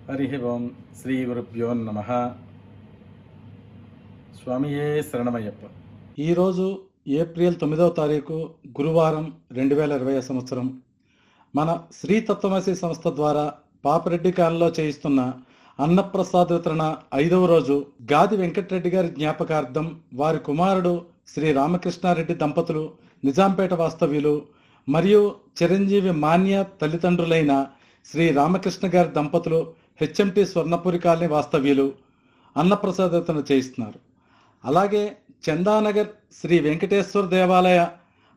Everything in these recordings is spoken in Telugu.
హరి ఓం శ్రీ గురుభ్యో నమ. స్వామియే శరణమయ్యప్ప. ఈరోజు ఏప్రిల్ 9వ తారీఖు గురువారం 2020 సంవత్సరం. మన శ్రీ తత్వమసి సంస్థ ద్వారా పాపిరెడ్డి కాలంలో చేయిస్తున్న అన్నప్రసాద వితరణ 5వ రోజు గాది వెంకటరెడ్డి గారి జ్ఞాపకార్థం వారి కుమారుడు శ్రీ రామకృష్ణారెడ్డి దంపతులు నిజాంపేట వాస్తవ్యులు మరియు చిరంజీవి మాన్య తల్లిదండ్రులైన శ్రీ రామకృష్ణ గారి దంపతులు హెచ్ఎంటి స్వర్ణపురి కాలనీ వాస్తవ్యులు అన్నప్రసాద వితరణ చేయిస్తున్నారు. అలాగే చందానగర్ శ్రీ వెంకటేశ్వర దేవాలయ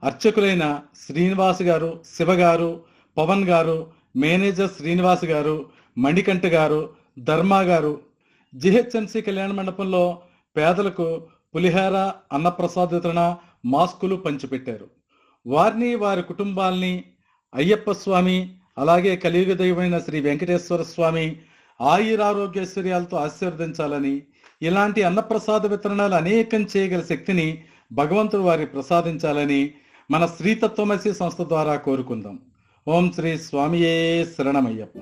అర్చకులైన శ్రీనివాస్ గారు, శివ గారు, పవన్ గారు, మేనేజర్ శ్రీనివాస్ గారు, మణికంఠ గారు, ధర్మా గారు జిహెచ్ఎంసి కళ్యాణ మండపంలో పేదలకు పులిహార, అన్నప్రసాద వితరణ, మాస్కులు పంచిపెట్టారు. వారిని వారి కుటుంబాల్ని అయ్యప్ప స్వామి అలాగే కలియుగ దైవమైన శ్రీ వెంకటేశ్వర స్వామి ఆయురారోగ్యైశ్వర్యాలతో ఆశీర్వదించాలని, ఇలాంటి అన్నప్రసాద వితరణలు అనేకం చేయగల శక్తిని భగవంతుడు వారి ప్రసాదించాలని మన శ్రీ తత్వమసి సంస్థ ద్వారా కోరుకుందాం. ఓం శ్రీ స్వామియే శరణమయ్యప్ప.